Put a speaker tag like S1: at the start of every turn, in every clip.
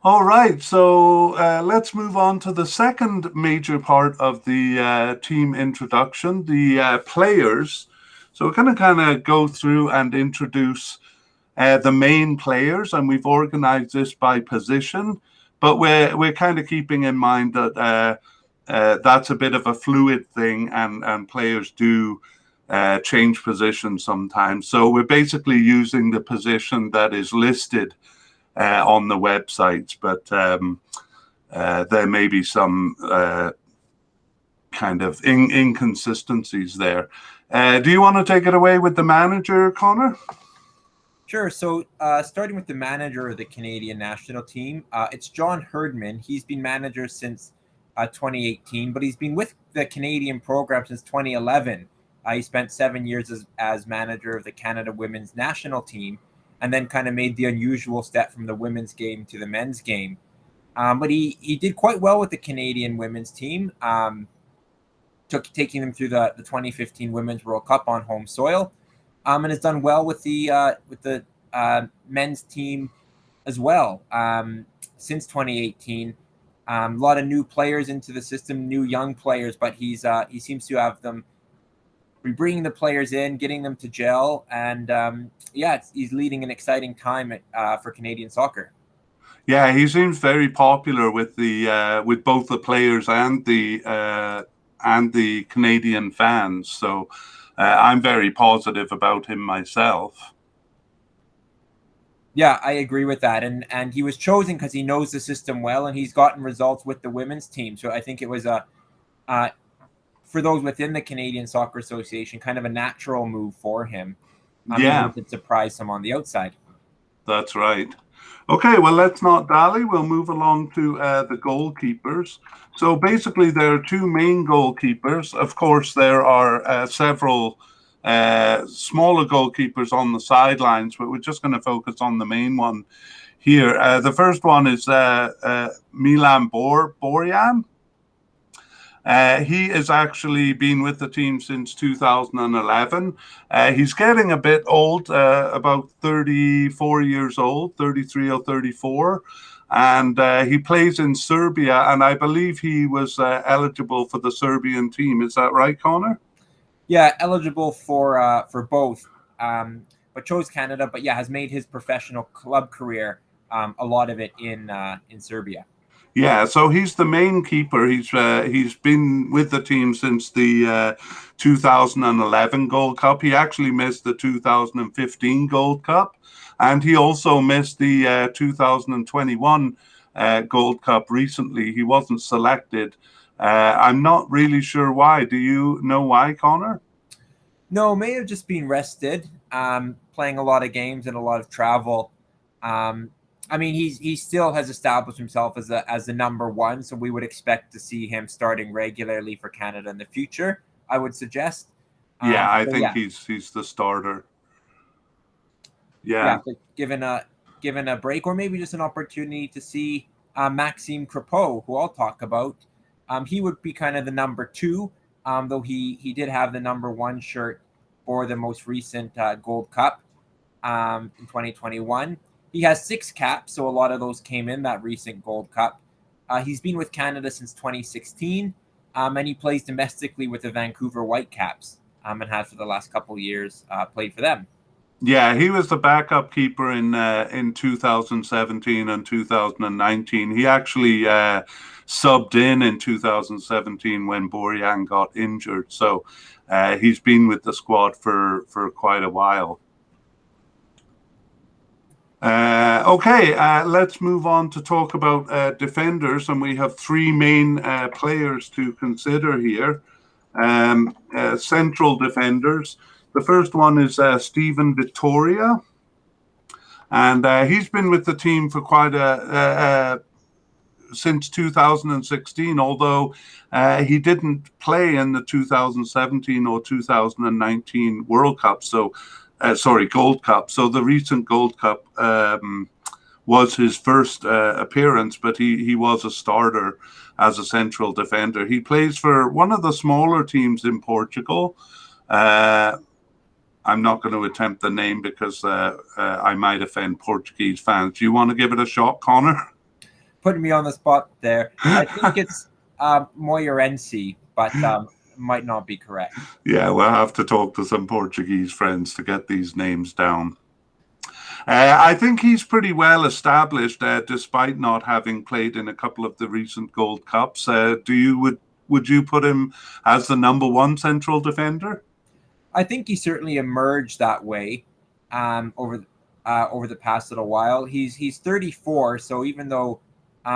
S1: All right, so let's move on to the second major part of the team introduction, the players. So we're going to kind of go through and introduce the main players, and we've organized this by position, but we're kind of keeping in mind that that's a bit of a fluid thing, and players do change positions sometimes. So we're basically using the position that is listed on the websites, but there may be some kind of inconsistencies there. Do you want to take it away with the manager, Connor?
S2: Sure. So starting with the manager of the Canadian national team, it's John Herdman. He's been manager since 2018, but he's been with the Canadian program since 2011. He spent 7 years as manager of the Canada women's national team, and then kind of made the unusual step from the women's game to the men's game. But he did quite well with the Canadian women's team, taking them through the 2015 Women's World Cup on home soil, and has done well with the men's team as well since 2018. A lot of new players into the system, new young players, but he seems to have them bringing the players in, getting them to gel, and he's leading an exciting time for Canadian soccer.
S1: Yeah, he seems very popular with both the players and the Canadian fans. So I'm very positive about him myself.
S2: Yeah, I agree with that, and he was chosen because he knows the system well, and he's gotten results with the women's team. So I think it was for those within the Canadian Soccer Association, kind of a natural move for him.
S1: Yeah,
S2: even if it surprised him on the outside.
S1: That's right. Okay, well, let's not dally. We'll move along to the goalkeepers. So basically, there are two main goalkeepers. Of course, there are several smaller goalkeepers on the sidelines, but we're just going to focus on the main one here. The first one is Milan Borean. He has actually been with the team since 2011. He's getting a bit old, about 34 years old, 33 or 34. And he plays in Serbia, and I believe he was eligible for the Serbian team. Is that right, Connor?
S2: Yeah, eligible for both, but chose Canada. But yeah, has made his professional club career, a lot of it in Serbia.
S1: Yeah, so he's the main keeper. He's been with the team since the 2011 Gold Cup. He actually missed the 2015 Gold Cup, and he also missed the 2021 Gold Cup recently. He wasn't selected. I'm not really sure why. Do you know why, Connor?
S2: No, may have just been rested, playing a lot of games and a lot of travel. I mean, he still has established himself as the number one, so we would expect to see him starting regularly for Canada in the future, I would suggest.
S1: Yeah, I think he's the starter. Yeah.
S2: But given a break, or maybe just an opportunity to see Maxime Crepeau, who I'll talk about, he would be kind of the number two, though he did have the number one shirt for the most recent Gold Cup in 2021. He has 6 caps, so a lot of those came in that recent Gold Cup. He's been with Canada since 2016, and he plays domestically with the Vancouver Whitecaps, and has for the last couple of years played for them.
S1: Yeah, he was the backup keeper in 2017 and 2019. He actually subbed in 2017 when Borean got injured. So he's been with the squad for quite a while. Let's move on to talk about defenders, and we have 3 main players to consider here. Central defenders. The first one is Stephen Vittoria, and he's been with the team for quite since 2016, although he didn't play in the 2017 or 2019 World Cup. So Gold Cup. So the recent Gold Cup was his first appearance, but he was a starter as a central defender. He plays for one of the smaller teams in Portugal. I'm not going to attempt the name because I might offend Portuguese fans. Do you want to give it a shot, Connor?
S2: putting me on the spot there. I think it's Moreirense, but might not be correct.
S1: Yeah, we'll have to talk to some Portuguese friends to get these names down. I think he's pretty well established, despite not having played in a couple of the recent Gold Cups. Would you put him as the number one central defender?
S2: I think he certainly emerged that way over the past little while. He's 34, so even though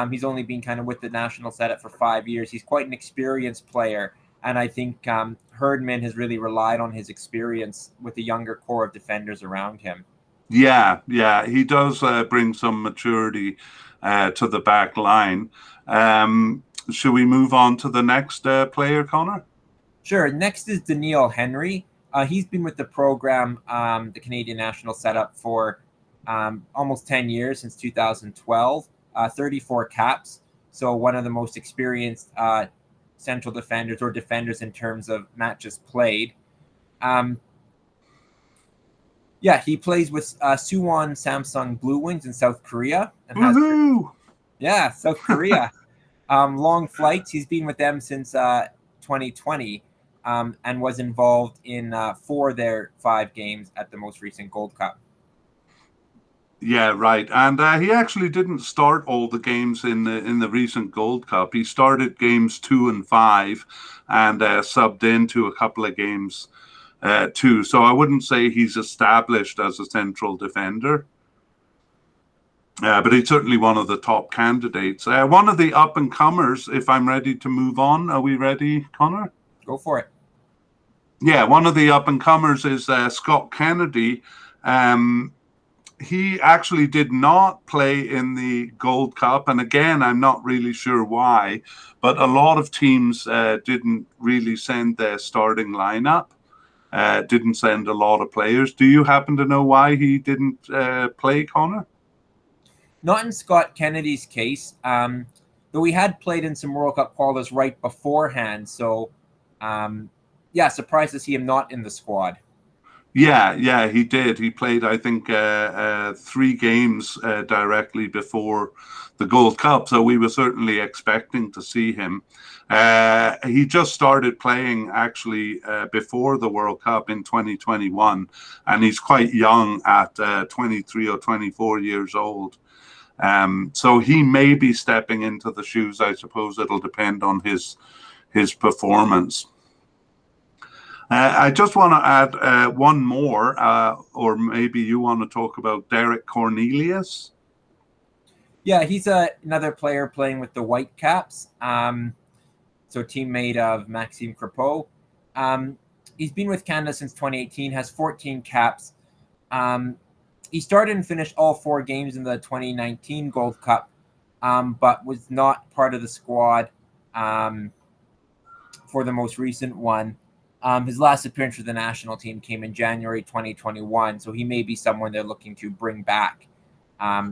S2: he's only been kind of with the national setup for 5 years, he's quite an experienced player. And I think Herdman has really relied on his experience with the younger core of defenders around him.
S1: Yeah, he does bring some maturity to the back line. Should we move on to the next player, Connor?
S2: Sure. Next is Daniil Henry. He's been with the program, the Canadian national setup, for almost 10 years, since 2012, 34 caps. So one of the most experienced central defenders, or defenders in terms of matches played. He plays with Suwon Samsung Blue Wings in South Korea. And South Korea. Long flights. He's been with them since 2020 and was involved in 4 of their 5 games at the most recent Gold Cup.
S1: Yeah, right. And he actually didn't start all the games in the recent Gold Cup. He started games 2 and 5 and subbed into a couple of games too. So I wouldn't say he's established as a central defender. But he's certainly one of the top candidates. One of the up-and-comers, if I'm ready to move on. Are we ready, Connor?
S2: Go for it.
S1: Yeah, one of the up-and-comers is Scott Kennedy. He actually did not play in the Gold Cup. And again, I'm not really sure why. But a lot of teams didn't really send their starting lineup. Didn't send a lot of players. Do you happen to know why he didn't play, Connor?
S2: Not in Scott Kennedy's case, though he had played in some World Cup qualifiers right beforehand. So, surprised to see him not in the squad.
S1: Yeah, he did. He played, I think, 3 games directly before the Gold Cup. So we were certainly expecting to see him. He just started playing actually before the World Cup in 2021, and he's quite young at 23 or 24 years old. So he may be stepping into the shoes. I suppose it'll depend on his performance. I just want to add one more, or maybe you want to talk about Derek Cornelius.
S2: Yeah, he's another player playing with the Whitecaps. So teammate of Maxime Crepeau. He's been with Canada since 2018, has 14 caps. He started and finished all 4 games in the 2019 Gold Cup, but was not part of the squad for the most recent one. His last appearance for the national team came in January 2021, so he may be someone they're looking to bring back.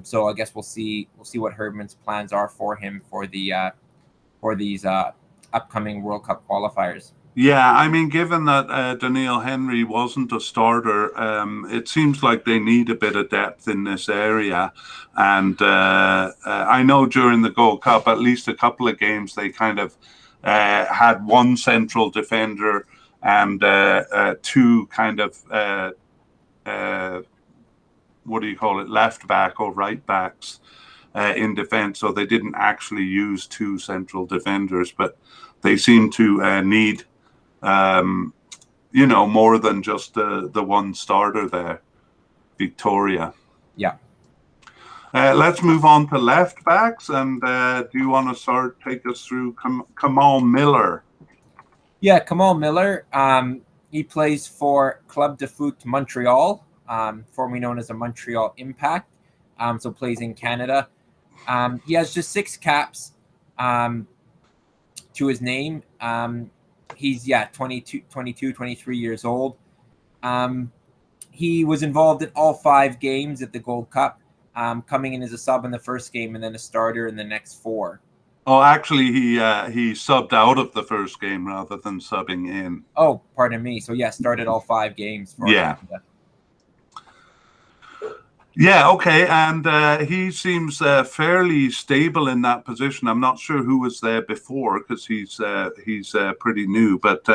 S2: So I guess we'll see what Herdman's plans are for him for these upcoming World Cup qualifiers.
S1: Yeah, I mean, given that Daniil Henry wasn't a starter, it seems like they need a bit of depth in this area. And I know during the Gold Cup, at least a couple of games, they kind of had one central defender and 2 kind of what do you call it, left back or right backs in defense. So they didn't actually use 2 central defenders, but they seem to need more than just the one starter there, Victoria.
S2: Yeah.
S1: Let's move on to left backs, and do you want to take us through Kamal Miller?
S2: Yeah, Kamal Miller. He plays for Club de Foot Montreal, formerly known as the Montreal Impact. So plays in Canada. He has just 6 caps to his name. He's 22, 23 years old. He was involved in all 5 games at the Gold Cup, coming in as a sub in the first game and then a starter in the next 4.
S1: Oh, actually, he subbed out of the first game rather than subbing in.
S2: Oh, pardon me. So, started all 5 games for Canada.
S1: Yeah, okay, and he seems fairly stable in that position. I'm not sure who was there before because he's pretty new. But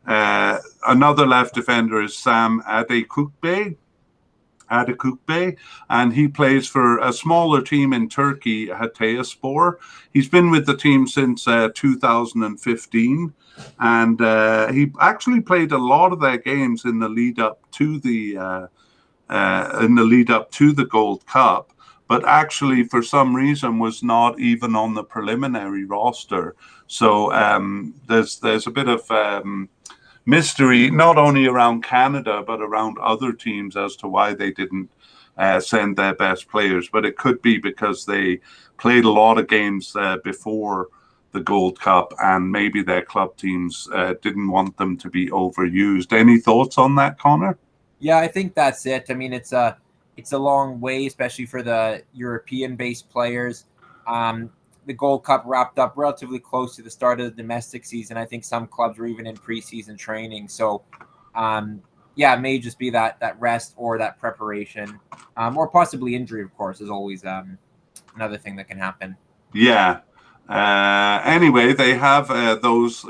S1: another left defender is Sam Adekukbe, and he plays for a smaller team in Turkey, Hatayspor. He's been with the team since 2015, and he actually played a lot of their games in the lead up to the Gold Cup, but actually for some reason was not even on the preliminary roster. So there's a bit of mystery, not only around Canada, but around other teams as to why they didn't send their best players. But it could be because they played a lot of games before the Gold Cup, and maybe their club teams didn't want them to be overused. Any thoughts on that, Connor?
S2: Yeah, I think that's it. I mean, it's a long way, especially for the European-based players. The Gold Cup wrapped up relatively close to the start of the domestic season. I think some clubs were even in preseason training. So, yeah, it may just be that rest or that preparation, or possibly injury, of course, is always another thing that can happen.
S1: Yeah. Anyway, they have those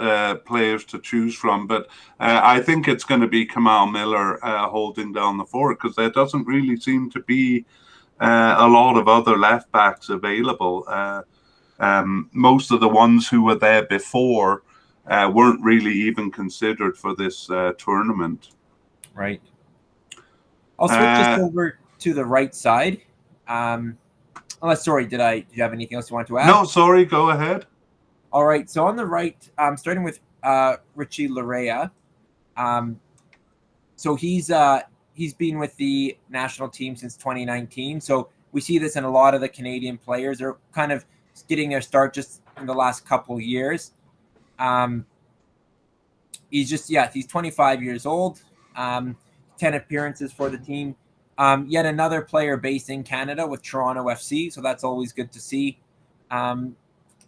S1: players to choose from, but I think it's going to be Kamal Miller holding down the fort because there doesn't really seem to be a lot of other left backs available. Most of the ones who were there before weren't really even considered for this tournament.
S2: Right. I'll switch just over to the right side. Sorry, did you have anything else you want to add?
S1: No, sorry, go ahead.
S2: All right, so on the right, starting with Richie Larea. So he's been with the national team since 2019. So we see this in a lot of the Canadian players. They're kind of getting their start just in the last couple years. He's 25 years old. 10 appearances for the team. Yet another player based in Canada with Toronto FC, so that's always good to see. And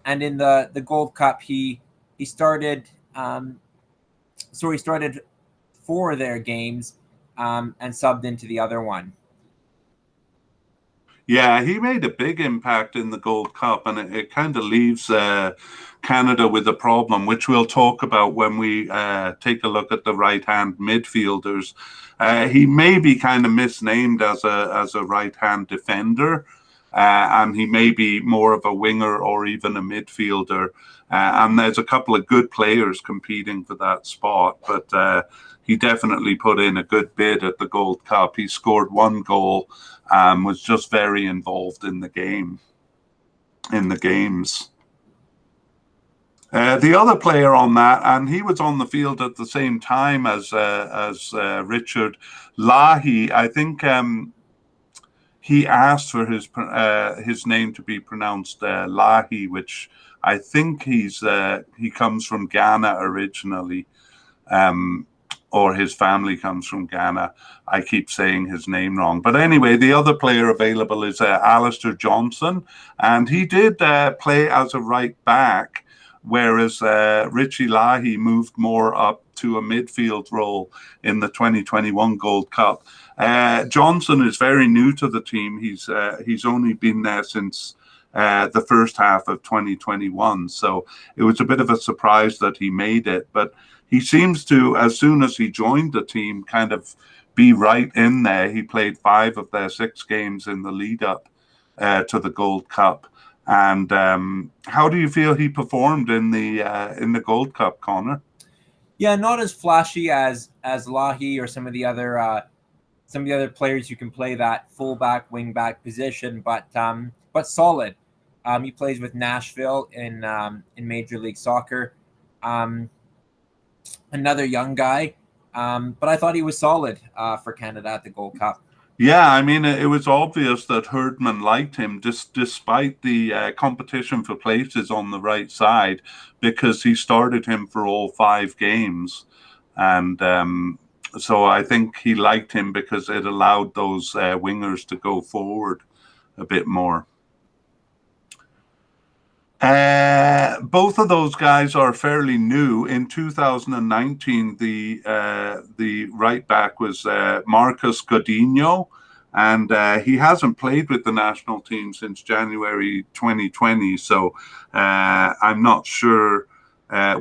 S2: in the Gold Cup, he started. He started 4 of their games and subbed into the other one.
S1: Yeah, he made a big impact in the Gold Cup, and it kind of leaves Canada with a problem, which we'll talk about when we take a look at the right-hand midfielders. He may be kind of misnamed as a right-hand defender, and he may be more of a winger or even a midfielder. And there's a couple of good players competing for that spot, but he definitely put in a good bid at the Gold Cup. He scored 1 goal, was just very involved in the games. The other player on that, and he was on the field at the same time as Richard Lahere. I think he asked for his name to be pronounced Lahere, which I think he comes from Ghana originally, or his family comes from Ghana. I keep saying his name wrong. But anyway, the other player available is Alistair Johnson, and he did play as a right back, whereas Richie Larea moved more up to a midfield role in the 2021 Gold Cup. Johnson is very new to the team. He's only been there since the first half of 2021, so it was a bit of a surprise that he made it. But he seems to, as soon as he joined the team, kind of be right in there. He played 5 of their 6 games in the lead up to the Gold Cup. And how do you feel he performed in the Gold Cup, Connor?
S2: Yeah, not as flashy as Lahere or some of the other players who can play that fullback, wingback position, but solid. He plays with Nashville in Major League Soccer. Another young guy, but I thought he was solid for Canada at the Gold Cup.
S1: Yeah, I mean, it was obvious that Herdman liked him despite the competition for places on the right side, because he started him for all 5 games. And so I think he liked him because it allowed those wingers to go forward a bit more. Both of those guys are fairly new. In 2019, the right back was Marcus Godinho, and he hasn't played with the national team since January 2020. So I'm not sure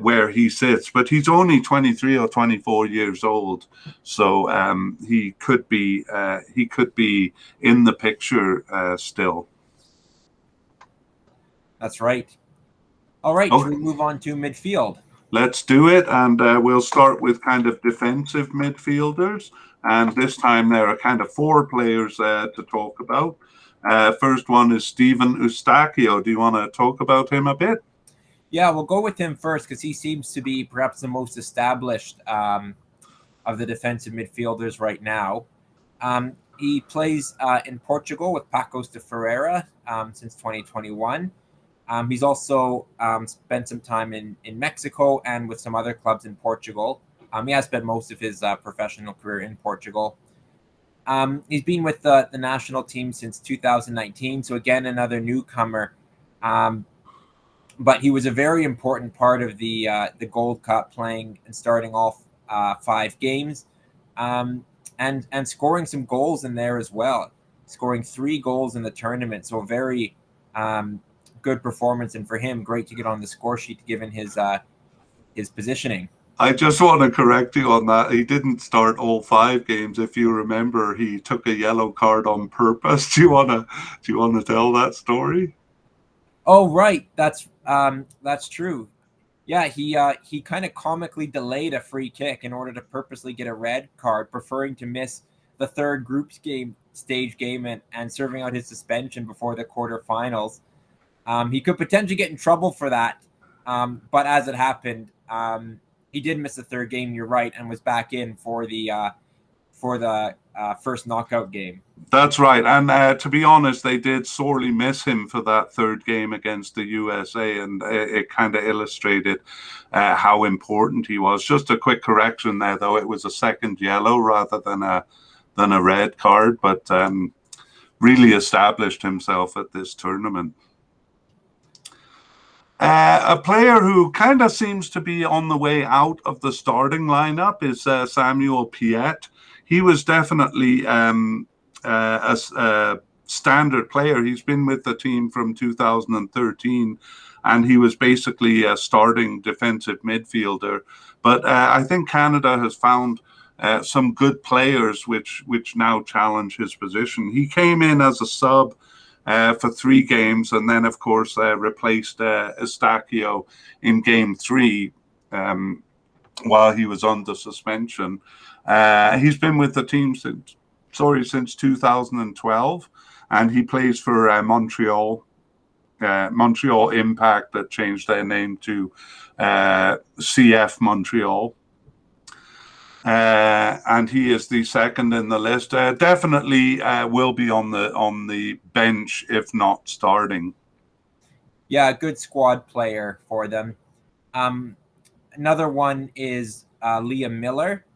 S1: where he sits, but he's only 23 or 24 years old, so he could be in the picture still.
S2: That's right. All right,
S1: Okay.
S2: should we move on to midfield?
S1: Let's do it, and we'll start with kind of defensive midfielders. And this time there are kind of 4 players to talk about. First one is Stephen Ustakio. Do you want to talk about him a bit?
S2: Yeah, we'll go with him first because he seems to be perhaps the most established of the defensive midfielders right now. He plays in Portugal with Paços de Ferreira since 2021. He's also spent some time in Mexico and with some other clubs in Portugal. He has spent most of his professional career in Portugal. He's been with the national team since 2019, so again, another newcomer. But he was a very important part of the Gold Cup, playing and starting off 5 games, and scoring some goals in there as well, scoring 3 goals in the tournament. So a very good performance, and for him, great to get on the score sheet given his positioning.
S1: I just want to correct you on that. He didn't start all 5 games. If you remember, he took a yellow card on purpose. Do you want to tell that story?
S2: Oh, right. That's true. Yeah, he kind of comically delayed a free kick in order to purposely get a red card, preferring to miss the 3rd group stage game and serving out his suspension before the quarterfinals. He could potentially get in trouble for that, but as it happened, he did miss the 3rd game. You're right, and was back in for the first knockout game.
S1: That's right, and to be honest, they did sorely miss him for that 3rd game against the USA, and it kind of illustrated how important he was. Just a quick correction there, though; it was a 2nd yellow rather than a red card, but really established himself at this tournament. A player who kind of seems to be on the way out of the starting lineup is Samuel Piet. He was definitely a standard player. He's been with the team from 2013, and he was basically a starting defensive midfielder. But I think Canada has found some good players which now challenge his position. He came in as a sub for 3 games, and then, of course, replaced Ustakio in game 3 while he was under suspension. He's been with the team since 2012, and he plays for Montreal Impact, that changed their name to CF Montreal. And he is the 2nd in the list. Definitely will be on the bench, if not starting.
S2: Yeah, a good squad player for them. Another one is Leah Miller.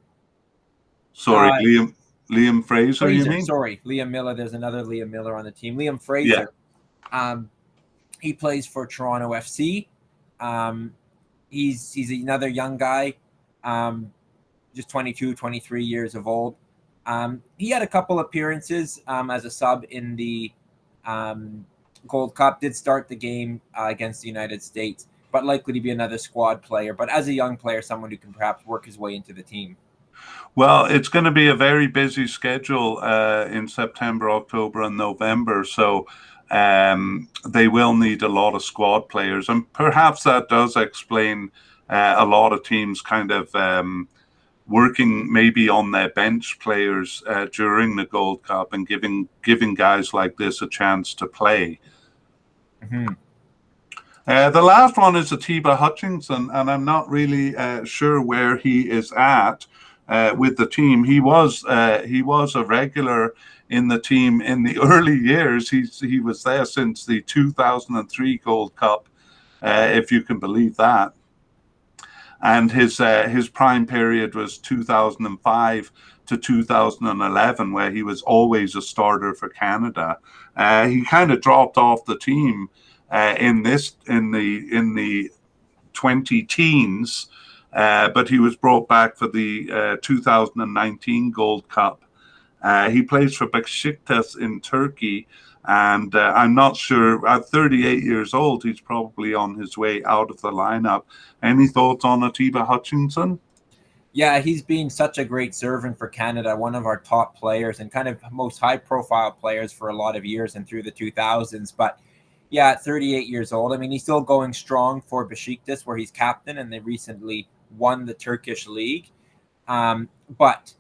S1: Sorry, Liam Frazier, you mean?
S2: Sorry, Leah Miller. There's another Leah Miller on the team. Liam Frazier. Yeah. He plays for Toronto FC. He's another young guy. Just 22, 23 years of old. He had a couple appearances as a sub in the Gold Cup, did start the game against the United States, but likely to be another squad player. But as a young player, someone who can perhaps work his way into the team.
S1: Well, it's going to be a very busy schedule in September, October, and November. So they will need a lot of squad players. And perhaps that does explain a lot of teams kind of working maybe on their bench players during the Gold Cup and giving guys like this a chance to play.
S2: Mm-hmm.
S1: The last one is Ativa Hutchinson, and I'm not really sure where he is at with the team. He was a regular in the team in the early years. He was there since the 2003 Gold Cup, if you can believe that. And his prime period was 2005 to 2011, where he was always a starter for Canada. He kind of dropped off the team in the 20 teens, but he was brought back for the 2019 Gold Cup, He plays for Besiktas in Turkey, and I'm not sure, at 38 years old, he's probably on his way out of the lineup. Any thoughts on Ativa Hutchinson?
S2: Yeah, he's been such a great servant for Canada, one of our top players and kind of most high-profile players for a lot of years and through the 2000s. But yeah, at 38 years old, I mean, he's still going strong for Besiktas, where he's captain, and they recently won the Turkish league. But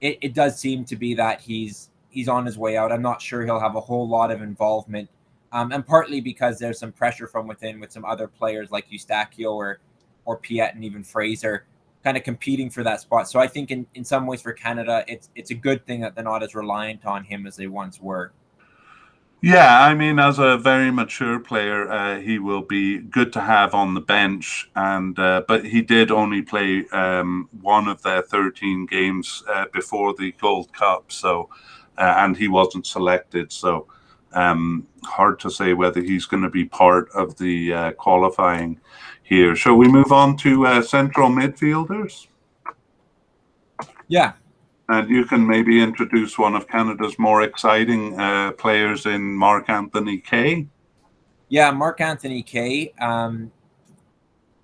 S2: it does seem to be that he's on his way out. I'm not sure he'll have a whole lot of involvement, and partly because there's some pressure from within with some other players like Ustakio or Piet and even Frazier kind of competing for that spot. So I think in some ways for Canada, it's a good thing that they're not as reliant on him as they once were.
S1: Yeah, I mean, as a very mature player, he will be good to have on the bench. And but he did only play one of their 13 games before the Gold Cup, so and he wasn't selected. So hard to say whether he's going to be part of the qualifying here. Shall we move on to central midfielders?
S2: Yeah.
S1: And you can maybe introduce one of Canada's more exciting players in Mark Anthony Kaye.
S2: Yeah, Mark Anthony Kaye.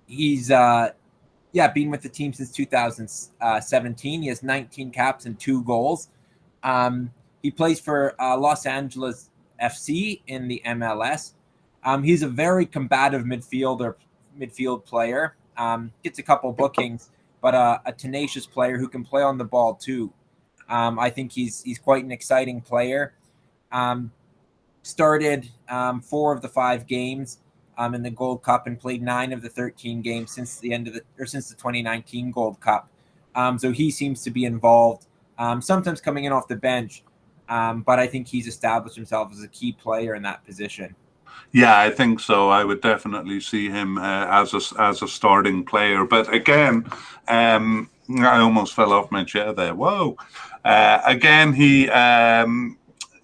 S2: He's been with the team since 2017. He has 19 caps and 2 goals. He plays for Los Angeles FC in the MLS. He's a very combative midfield player. Gets a couple bookings, but a tenacious player who can play on the ball too. I think he's quite an exciting player. Started 4 of the 5 games in the Gold Cup and played 9 of the 13 games since the 2019 Gold Cup. So he seems to be involved, sometimes coming in off the bench, but I think he's established himself as a key player in that position.
S1: Yeah, I think so. I would definitely see him as a starting player. But again, I almost fell off my chair there. Whoa! Again, he, they're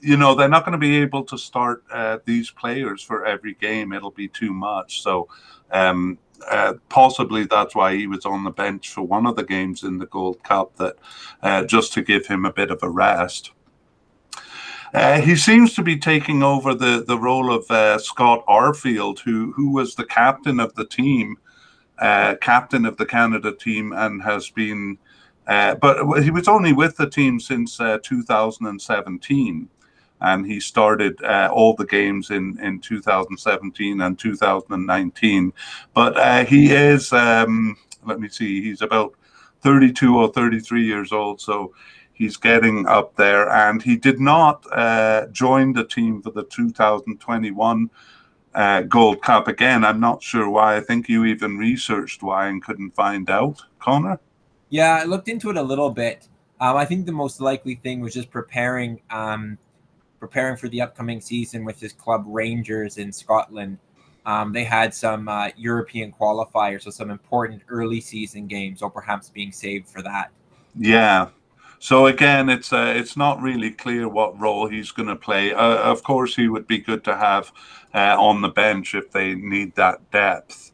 S1: not going to be able to start these players for every game. It'll be too much. So possibly that's why he was on the bench for one of the games in the Gold Cup, that just to give him a bit of a rest. He seems to be taking over the role of Scott Arfield, who was the captain of the team, captain of the Canada team, and has been, but he was only with the team since 2017, and he started all the games in 2017 and 2019. But he is, let me see, he's about 32 or 33 years old, so he's getting up there, and he did not join the team for the 2021 Gold Cup. Again, I'm not sure why. I think you even researched why and couldn't find out, Connor.
S2: Yeah, I looked into it a little bit. I think the most likely thing was just preparing for the upcoming season with his club Rangers in Scotland. They had some European qualifiers, so some important early season games, or perhaps being saved for that.
S1: Yeah. So again, it's not really clear what role he's going to play. Of course, he would be good to have on the bench if they need that depth.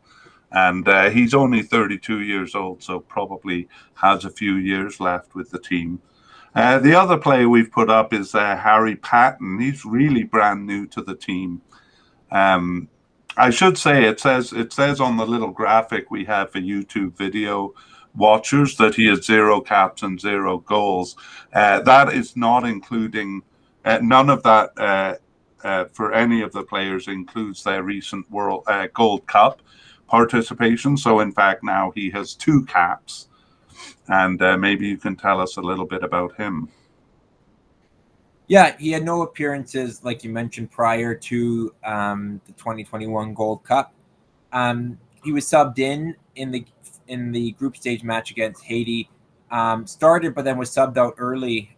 S1: And he's only 32 years old, so probably has a few years left with the team. The other player we've put up is Harry Patton. He's really brand new to the team. I should say it says on the little graphic we have for YouTube video watchers that he has 0 caps and 0 goals. That is not including none of that for any of the players includes their recent World Gold Cup participation. So in fact now he has 2 caps, and maybe you can tell us a little bit about him.
S2: Yeah, he had no appearances, like you mentioned, prior to the 2021 Gold Cup. He was subbed in the group stage match against Haiti, started, but then was subbed out early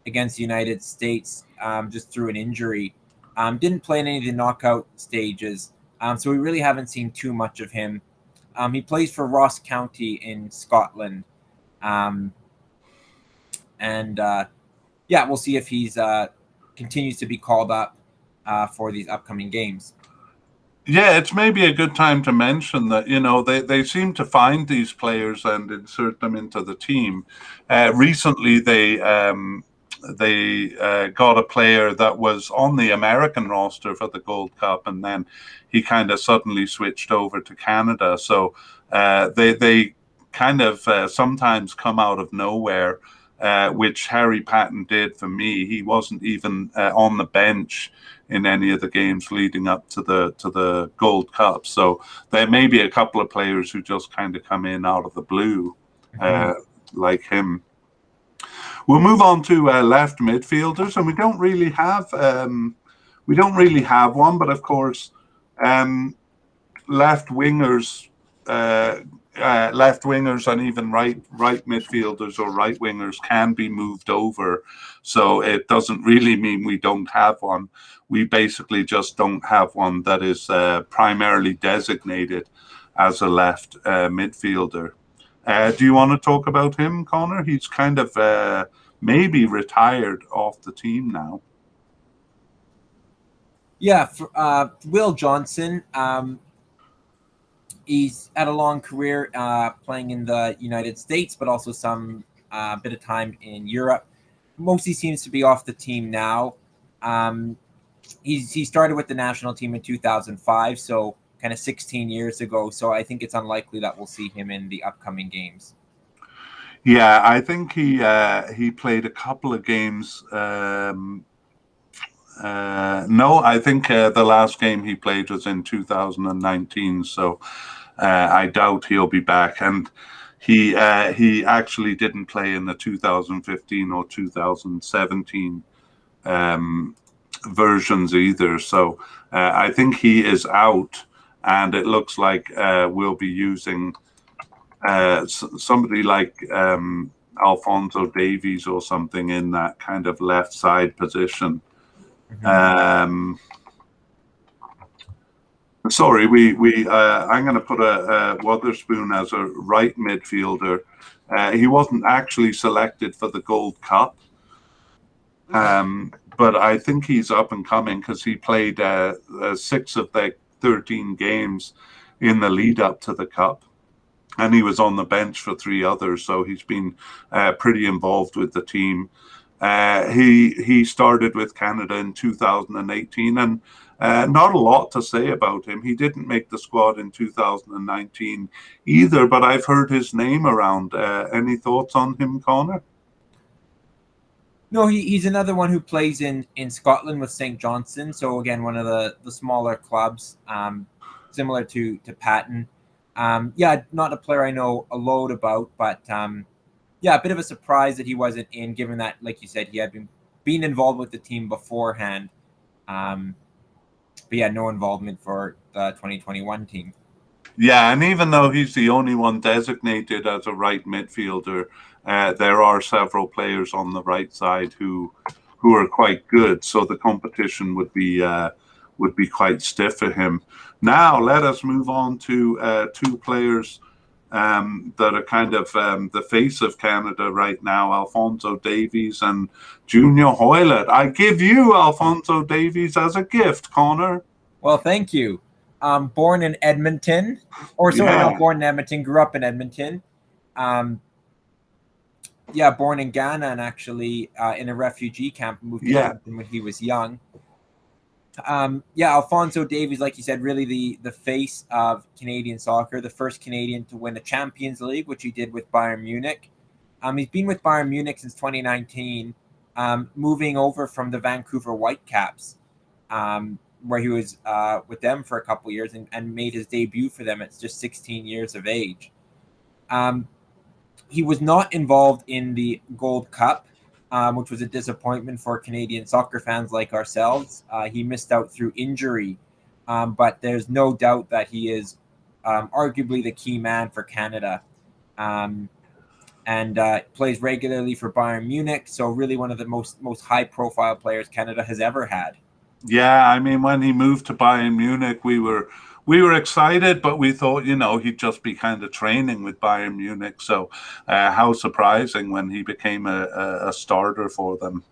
S2: against the United States just through an injury. Didn't play in any of the knockout stages, so we really haven't seen too much of him. He plays for Ross County in Scotland, we'll see if he's continues to be called up for these upcoming games.
S1: Yeah, it's maybe a good time to mention that, they seem to find these players and insert them into the team. Recently, they got a player that was on the American roster for the Gold Cup, and then he kind of suddenly switched over to Canada. So they kind of sometimes come out of nowhere, which Harry Patton did for me. He wasn't even on the bench in any of the games leading up to the Gold Cup. So there may be a couple of players who just kind of come in out of the blue, like him. We'll move on to left midfielders, and we don't really have one, but of course, left wingers. Left wingers and even right midfielders or right wingers can be moved over, so it doesn't really mean we don't have one. We basically just don't have one that is primarily designated as a left midfielder. Do you want to talk about him, Connor? He's kind of maybe retired off the team now.
S2: Yeah, Will Johnson. He's had a long career playing in the United States, but also some bit of time in Europe. Mostly seems to be off the team now. He started with the national team in 2005, so kind of 16 years ago. So I think it's unlikely that we'll see him in the upcoming games.
S1: Yeah, I think he played a couple of games. No, I think the last game he played was in 2019, so I doubt he'll be back. And he actually didn't play in the 2015 or 2017 versions either. So I think he is out, and it looks like we'll be using somebody like Alfonso Davies or something in that kind of left side position. Sorry, I'm going to put a Wotherspoon as a right midfielder. He wasn't actually selected for the Gold Cup, but I think he's up and coming because he played 6 of the 13 games in the lead up to the Cup, and he was on the bench for 3 others, so he's been pretty involved with the team. He started with Canada in 2018, and not a lot to say about him. He didn't make the squad in 2019 either, but I've heard his name around. Any thoughts on him, Connor?
S2: No, he's another one who plays in Scotland with St. Johnson. So again, one of the smaller clubs, similar to Patton. Yeah, not a player I know a load about, but yeah, a bit of a surprise that he wasn't in, given that, like you said, he had been involved with the team beforehand. But yeah, no involvement for the 2021 team.
S1: Yeah, and even though he's the only one designated as a right midfielder, there are several players on the right side who are quite good. So the competition would be quite stiff for him. Now let us move on to 2 players that are kind of the face of Canada right now, Alfonso Davies and Junior Hoylett. I give you Alfonso Davies as a gift, Connor.
S2: Well, thank you. Born in Edmonton, not born in Edmonton, grew up in Edmonton. Yeah, born in Ghana and actually in a refugee camp, moved to Edmonton when he was young. Alfonso Davies, like you said, really the face of Canadian soccer, the first Canadian to win a Champions League, which he did with Bayern Munich. He's been with Bayern Munich since 2019, moving over from the Vancouver Whitecaps, where he was with them for a couple of years and made his debut for them at just 16 years of age. He was not involved in the Gold Cup, which was a disappointment for Canadian soccer fans like ourselves. He missed out through injury, but there's no doubt that he is arguably the key man for Canada, and plays regularly for Bayern Munich. So really one of the most high-profile players Canada has ever had.
S1: Yeah, I mean, when he moved to Bayern Munich, we were excited, but we thought, he'd just be kind of training with Bayern Munich. So how surprising when he became a starter for them.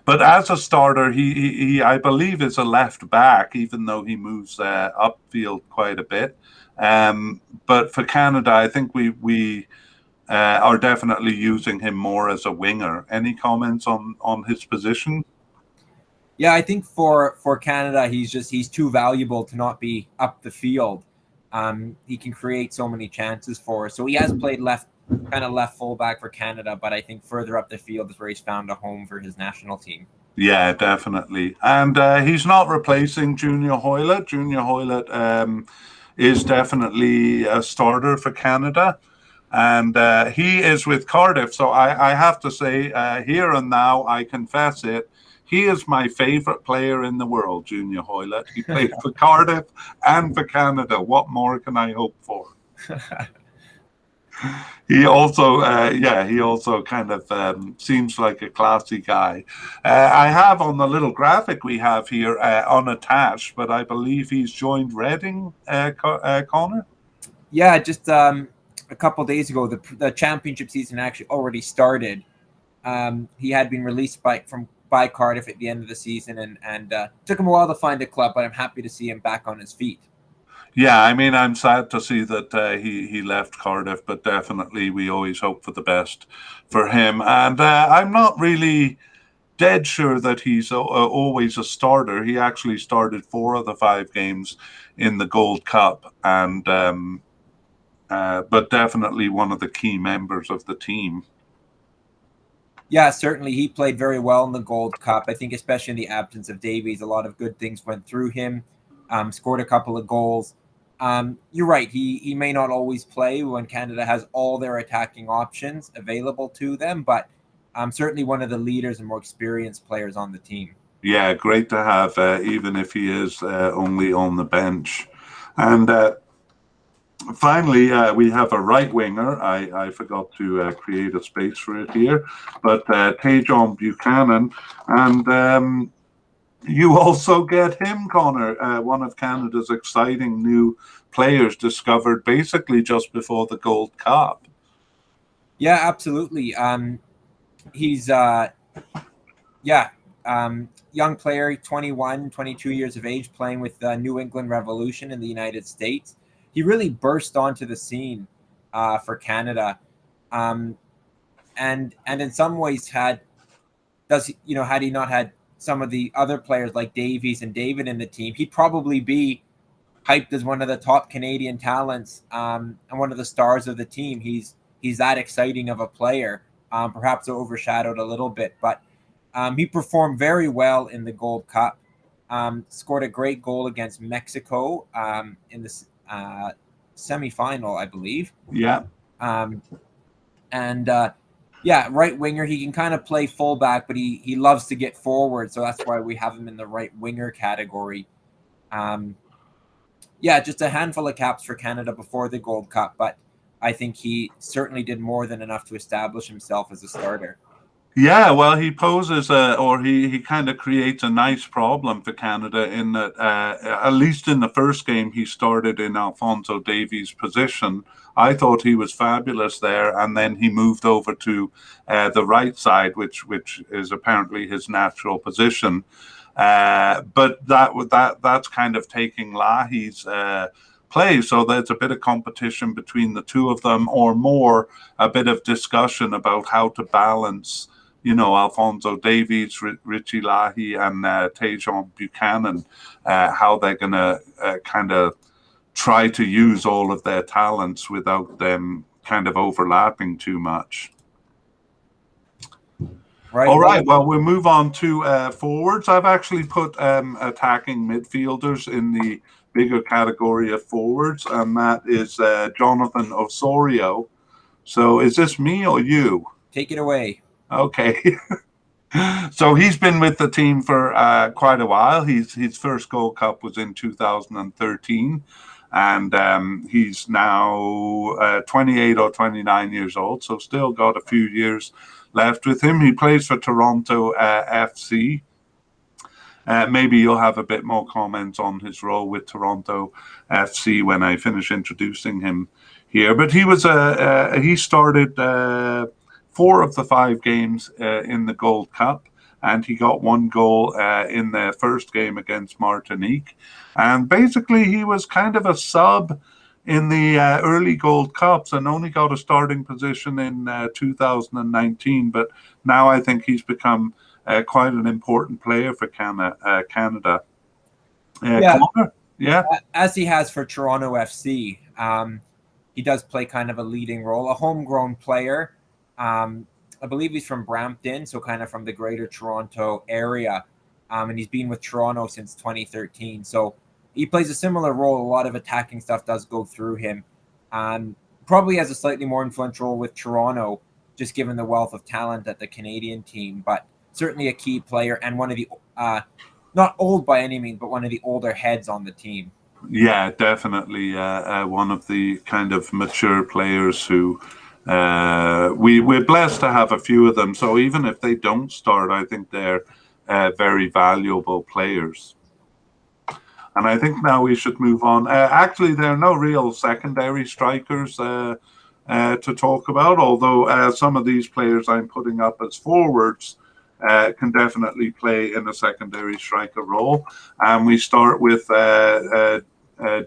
S1: But as a starter, he I believe is a left back, even though he moves upfield quite a bit. But for Canada, I think we are definitely using him more as a winger. Any comments on his position?
S2: Yeah, I think for Canada, he's too valuable to not be up the field. He can create so many chances for us. So he has played left fullback for Canada, but I think further up the field is where he's found a home for his national team.
S1: Yeah, definitely. And he's not replacing Junior Hoylett. Junior Hoylett is definitely a starter for Canada. And he is with Cardiff. So I have to say, here and now, I confess it, he is my favorite player in the world, Junior Hoylett. He played for Cardiff and for Canada. What more can I hope for? He also, he also kind of seems like a classy guy. I have on the little graphic we have here unattached, but I believe he's joined Reading, Connor.
S2: Yeah, just a couple days ago, the championship season actually already started. He had been released by Cardiff at the end of the season, and took him a while to find a club, but I'm happy to see him back on his feet.
S1: Yeah, I mean, I'm sad to see that he left Cardiff, but definitely we always hope for the best for him. And I'm not really dead sure that he's always a starter. He actually started 4 of the 5 games in the Gold Cup, and but definitely one of the key members of the team.
S2: Yeah, certainly he played very well in the Gold Cup. I think especially in the absence of Davies, a lot of good things went through him. Scored a couple of goals. You're right. He may not always play when Canada has all their attacking options available to them, but certainly one of the leaders and more experienced players on the team.
S1: Yeah, great to have, even if he is only on the bench. And finally, we have a right winger. I forgot to create a space for it here, but Tajon Buchanan. And you also get him, Connor, one of Canada's exciting new players discovered basically just before the Gold Cup.
S2: Yeah, absolutely. He's young player, 21, 22 years of age, playing with the New England Revolution in the United States. He really burst onto the scene for Canada, and in some ways had he not had some of the other players like Davies and David in the team, he'd probably be hyped as one of the top Canadian talents and one of the stars of the team. He's that exciting of a player, perhaps overshadowed a little bit, but he performed very well in the Gold Cup. Scored a great goal against Mexico in the semifinal, I believe.
S1: Yeah.
S2: Right winger. He can kind of play fullback, but he loves to get forward, so that's why we have him in the right winger category. Just a handful of caps for Canada before the Gold Cup, but I think he certainly did more than enough to establish himself as a starter.
S1: Yeah, well, he poses he kind of creates a nice problem for Canada in that, at least in the first game, he started in Alfonso Davies' position. I thought he was fabulous there, and then he moved over to the right side, which is apparently his natural position. But that's kind of taking Lahey's play, so there's a bit of competition between the two of them, or more, a bit of discussion about how to balance, Alfonso Davies, Richie Larea, and Tajon Buchanan, how they're going to kind of try to use all of their talents without them kind of overlapping too much.
S2: Right.
S1: All right. Well, we'll move on to forwards. I've actually put attacking midfielders in the bigger category of forwards, and that is Jonathan Osorio. So is this me or you?
S2: Take it away.
S1: Okay. So he's been with the team for quite a while. His first Gold Cup was in 2013, and he's now 28 or 29 years old, so still got a few years left with him. He plays for Toronto FC. Maybe you'll have a bit more comments on his role with Toronto FC when I finish introducing him here. But he started 4 of the 5 games in the Gold Cup, and he got 1 goal in the first game against Martinique. And basically, he was kind of a sub in the early Gold Cups and only got a starting position in 2019. But now I think he's become quite an important player for Canada.
S2: Yeah,
S1: Connor? Yeah.
S2: as he has for Toronto FC. He does play kind of a leading role, a homegrown player. I believe he's from Brampton, so kind of from the greater Toronto area. And he's been with Toronto since 2013. So he plays a similar role. A lot of attacking stuff does go through him. Probably has a slightly more influential role with Toronto, just given the wealth of talent at the Canadian team. But certainly a key player and one of the, not old by any means, but one of the older heads on the team.
S1: Yeah, definitely one of the kind of mature players who we're blessed to have a few of them. So even if they don't start, I think they're very valuable players. And I think now we should move on. Actually, there are no real secondary strikers to talk about, although some of these players I'm putting up as forwards can definitely play in a secondary striker role. And we start with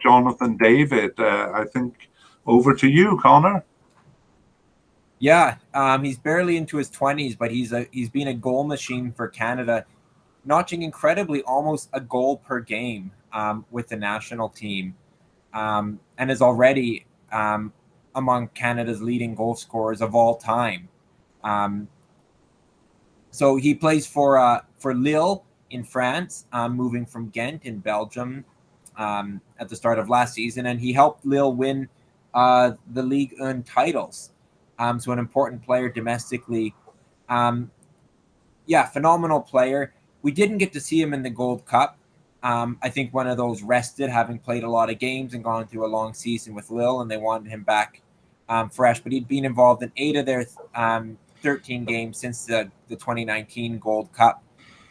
S1: Jonathan David. I think over to you, Connor.
S2: Yeah, he's barely into his 20s, but he's been a goal machine for Canada, notching incredibly almost a goal per game with the national team, and is already among Canada's leading goal scorers of all time. So he plays for Lille in France, moving from Ghent in Belgium at the start of last season, and he helped Lille win the Ligue 1 titles. So an important player domestically. Phenomenal player. We didn't get to see him in the Gold Cup. I think one of those rested, having played a lot of games and gone through a long season with Lille, and they wanted him back fresh. But he'd been involved in 8 of their 13 games since the 2019 Gold Cup.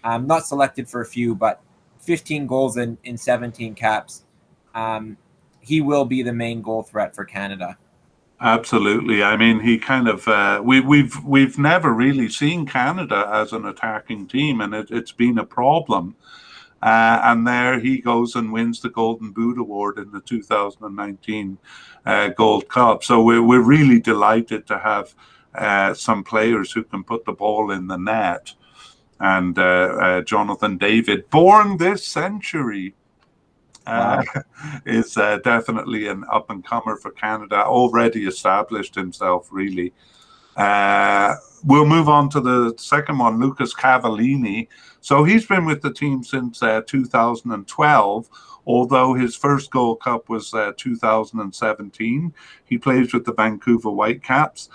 S2: Not selected for a few, but 15 goals in 17 caps. He will be the main goal threat for Canada.
S1: Absolutely. I mean, he kind of we've never really seen Canada as an attacking team, and it's been a problem. And there he goes and wins the Golden Boot Award in the 2019 Gold Cup. So we're really delighted to have some players who can put the ball in the net. And Jonathan David, born this century, is definitely an up-and-comer for Canada, already established himself, really. We'll move on to the second one, Lucas Cavallini. So he's been with the team since 2012, although his first Gold Cup was 2017. He plays with the Vancouver Whitecaps.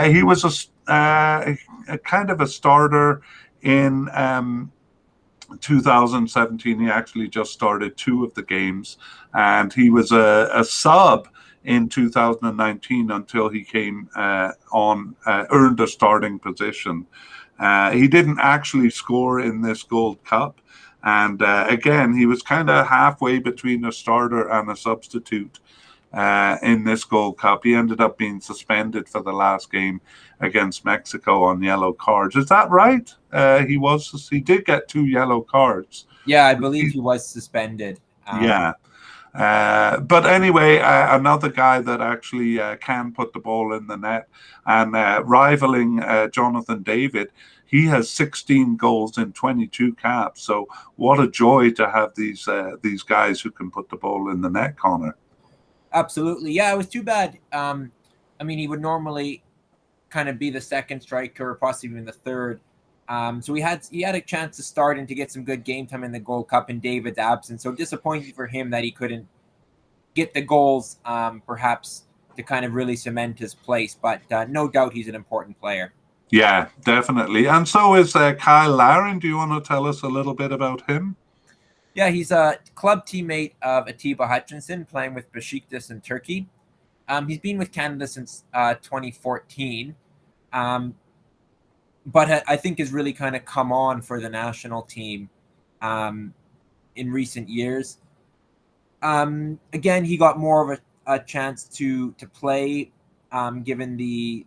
S1: He was a kind of a starter in 2017. He actually just started 2 of the games, and he was a sub in 2019 until he came earned a starting position. He didn't actually score in this Gold Cup, and again, he was kind of halfway between a starter and a substitute in this Gold Cup. He ended up being suspended for the last game against Mexico on yellow cards. Is that right? He did get 2 yellow cards.
S2: Yeah, I believe he was suspended.
S1: Yeah. But anyway, another guy that actually can put the ball in the net and rivaling Jonathan David. He has 16 goals in 22 caps. So what a joy to have these guys who can put the ball in the net, Connor.
S2: Absolutely. Yeah, it was too bad. I mean, he would normally kind of be the second striker, possibly even the third. So he had a chance to start and to get some good game time in the Gold Cup in David's absence. So disappointing for him that he couldn't get the goals, perhaps to kind of really cement his place. But no doubt he's an important player.
S1: Yeah, definitely. And so is Kyle Lahren. Do you want to tell us a little bit about him?
S2: Yeah, he's a club teammate of Ativa Hutchinson, playing with Besiktas in Turkey. He's been with Canada since 2014. But I think has really kind of come on for the national team in recent years. Again, he got more of a chance to play given the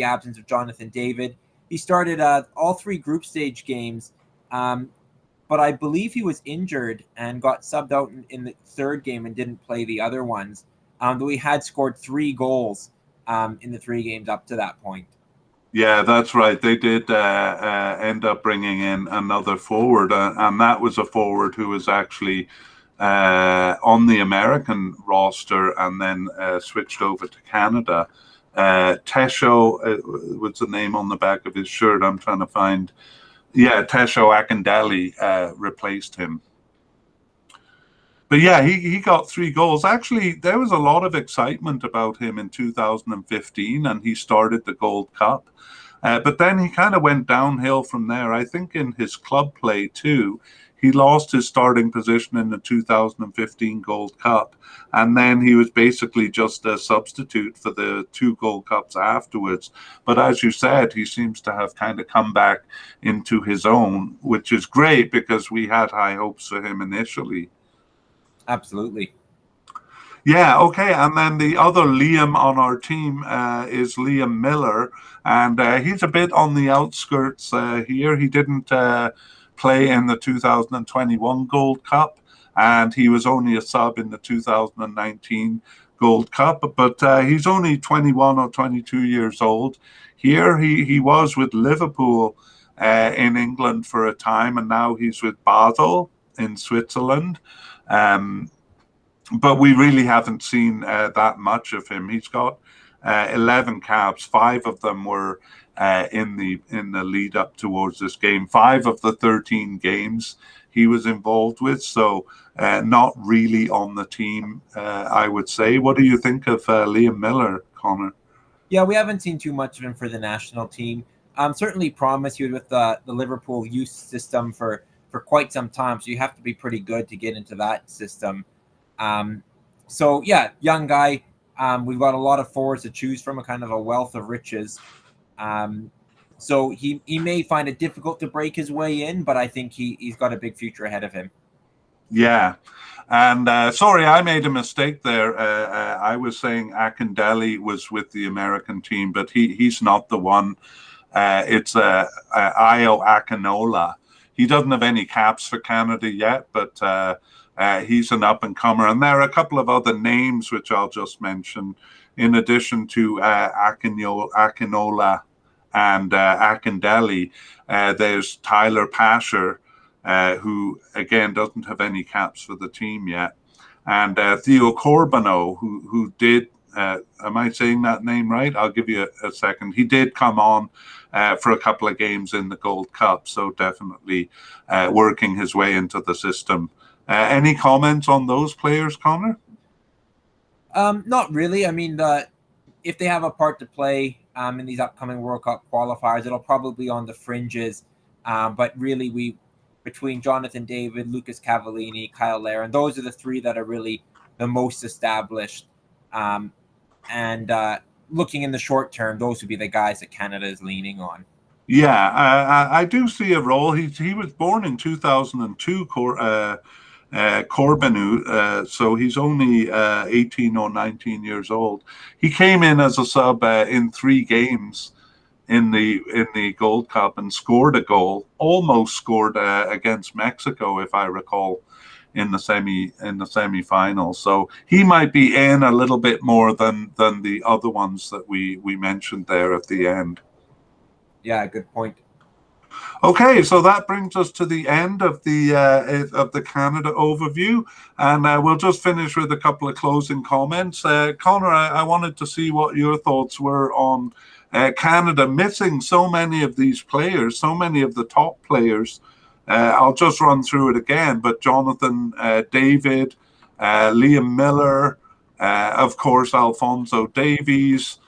S2: absence of Jonathan David. He started all 3 group stage games, but I believe he was injured and got subbed out in the third game and didn't play the other ones. Though he had scored 3 goals in the 3 games up to that point.
S1: Yeah, that's right. They did end up bringing in another forward, and that was a forward who was actually on the American roster and then switched over to Canada. Tesho was the name on the back of his shirt. I'm trying to find. Yeah, Tesho Akindele replaced him. But yeah, he got 3 goals. Actually, there was a lot of excitement about him in 2015, and he started the Gold Cup. But then he kind of went downhill from there. I think in his club play too, he lost his starting position in the 2015 Gold Cup. And then he was basically just a substitute for the 2 Gold Cups afterwards. But as you said, he seems to have kind of come back into his own, which is great because we had high hopes for him initially.
S2: Absolutely.
S1: Yeah, okay. And then the other Liam on our team is Leah Miller. And he's a bit on the outskirts here. He didn't play in the 2021 Gold Cup, and he was only a sub in the 2019 Gold Cup. But he's only 21 or 22 years old. Here he was with Liverpool in England for a time, and now he's with Basel in Switzerland. But we really haven't seen that much of him. He's got 11 caps. 5 of them were in the lead up towards this game. 5 of the 13 games he was involved with, so not really on the team, I would say. What do you think of Liam Miller, Connor?
S2: Yeah, we haven't seen too much of him for the national team. Certainly promised he was with the Liverpool youth system for quite some time, so you have to be pretty good to get into that system. So yeah, young guy. We've got a lot of forwards to choose from, a kind of a wealth of riches. So he may find it difficult to break his way in, but I think he's got a big future ahead of him.
S1: Yeah. And sorry, I made a mistake there. I was saying Akindele was with the American team, but he's not the one. It's Io Akinola. He doesn't have any caps for Canada yet, but he's an up-and-comer. And there are a couple of other names which I'll just mention. In addition to Akinola and Akindele, there's Tyler Pasher, who, again, doesn't have any caps for the team yet. And Theo Corbano, who did, am I saying that name right? I'll give you a second. He did come on for a couple of games in the Gold Cup, so definitely working his way into the system. Any comments on those players, Connor?
S2: Not really. I mean, if they have a part to play in these upcoming World Cup qualifiers, it'll probably be on the fringes. But really, between Jonathan David, Lucas Cavallini, Kyle Lahren, those are the 3 that are really the most established. And looking in the short term, those would be the guys that Canada is leaning on.
S1: Yeah, I do see a role. He was born in 2002, Corbanu, so he's only 18 or 19 years old. He came in as a sub in 3 games in the Gold Cup and scored a goal. Almost scored against Mexico, if I recall, in the semi-final. So he might be in a little bit more than the other ones that we mentioned there at the end.
S2: Yeah, good point.
S1: Okay, so that brings us to the end of the Canada overview, and we'll just finish with a couple of closing comments. Connor, I wanted to see what your thoughts were on Canada missing so many of these players, so many of the top players. I'll just run through it again, but Jonathan David, Leah Miller, of course, Alfonso Davies,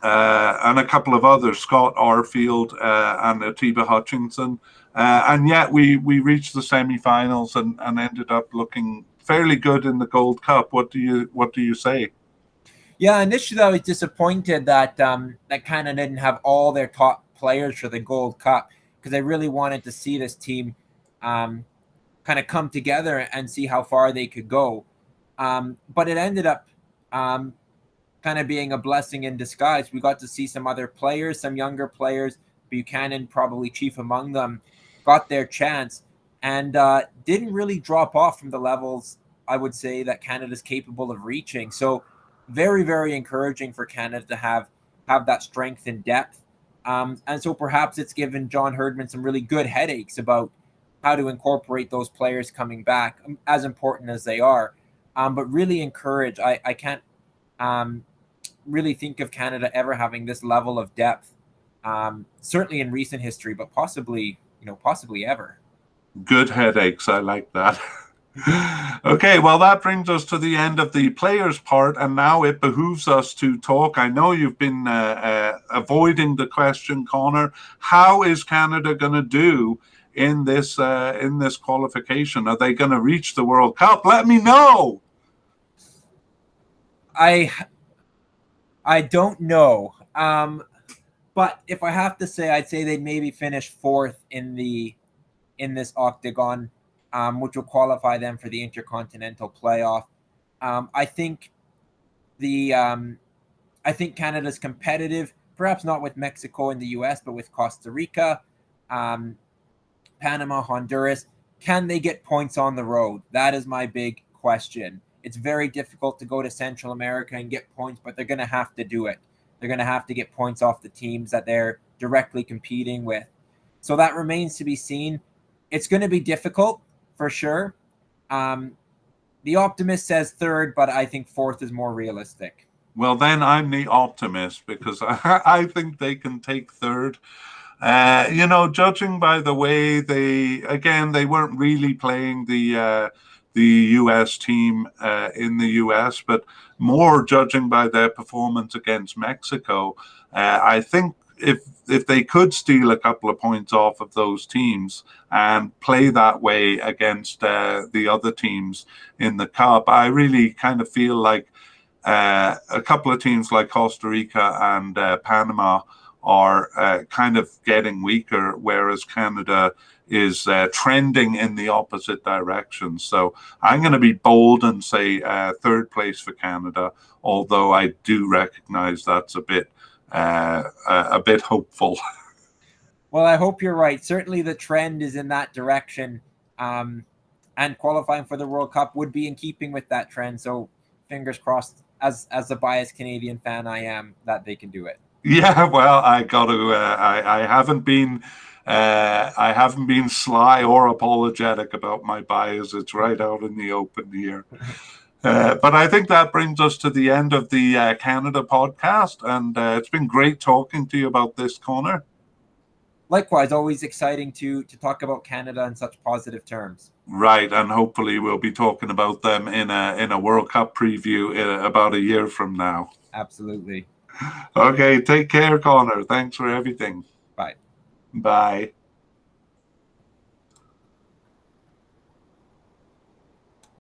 S1: and a couple of others, Scott Arfield and Ativa Hutchinson. And yet we reached the semi-finals and ended up looking fairly good in the Gold Cup. What do you say?
S2: Yeah, initially I was disappointed that that kind of didn't have all their top players for the Gold Cup, because I really wanted to see this team kind of come together and see how far they could go. But it ended up kind of being a blessing in disguise. We got to see some other players, some younger players, Buchanan probably chief among them. got their chance, and didn't really drop off from the levels I would say that Canada's capable of reaching. So very, very encouraging for Canada to have that strength and depth. And so perhaps it's given John Herdman some really good headaches about how to incorporate those players coming back, as important as they are. But really encouraged. I can't really think of Canada ever having this level of depth, certainly in recent history, but possibly ever.
S1: Good headaches. I like that. Okay, well, that brings us to the end of the players part, and now it behooves us to talk. I know you've been avoiding the question, Connor. How is Canada going to do in this qualification? Are they going to reach the World Cup? Let me know.
S2: I don't know, but if I have to say, I'd say they'd maybe finish fourth in this octagon, which will qualify them for the Intercontinental Playoff. I think Canada's competitive, perhaps not with Mexico and the U.S., but with Costa Rica, Panama, Honduras. Can they get points on the road? That is my big question. It's very difficult to go to Central America and get points, but they're going to have to do it. They're going to have to get points off the teams that they're directly competing with. So that remains to be seen. It's going to be difficult for sure. The optimist says third, but I think fourth is more realistic.
S1: Well, then I'm the optimist because I think they can take third. Judging by the way they weren't really playing the U.S. team in the U.S., but more judging by their performance against Mexico, I think if they could steal a couple of points off of those teams and play that way against the other teams in the Cup, I really kind of feel like a couple of teams like Costa Rica and Panama are kind of getting weaker, whereas Canada is trending in the opposite direction. So I'm going to be bold and say third place for Canada, although I do recognize that's a bit hopeful.
S2: Well, I hope you're right. Certainly the trend is in that direction, and qualifying for the World Cup would be in keeping with that trend. So fingers crossed, as a biased Canadian fan I am, that they can do it.
S1: Yeah, well, I got to. I haven't been sly or apologetic about my bias. It's right out in the open here. But I think that brings us to the end of the Canada podcast, and it's been great talking to you about this, Connor.
S2: Likewise, always exciting to talk about Canada in such positive terms.
S1: Right, and hopefully we'll be talking about them in a World Cup preview about a year from now.
S2: Absolutely.
S1: Okay, take care, Connor. Thanks for everything.
S2: Bye.
S1: Bye.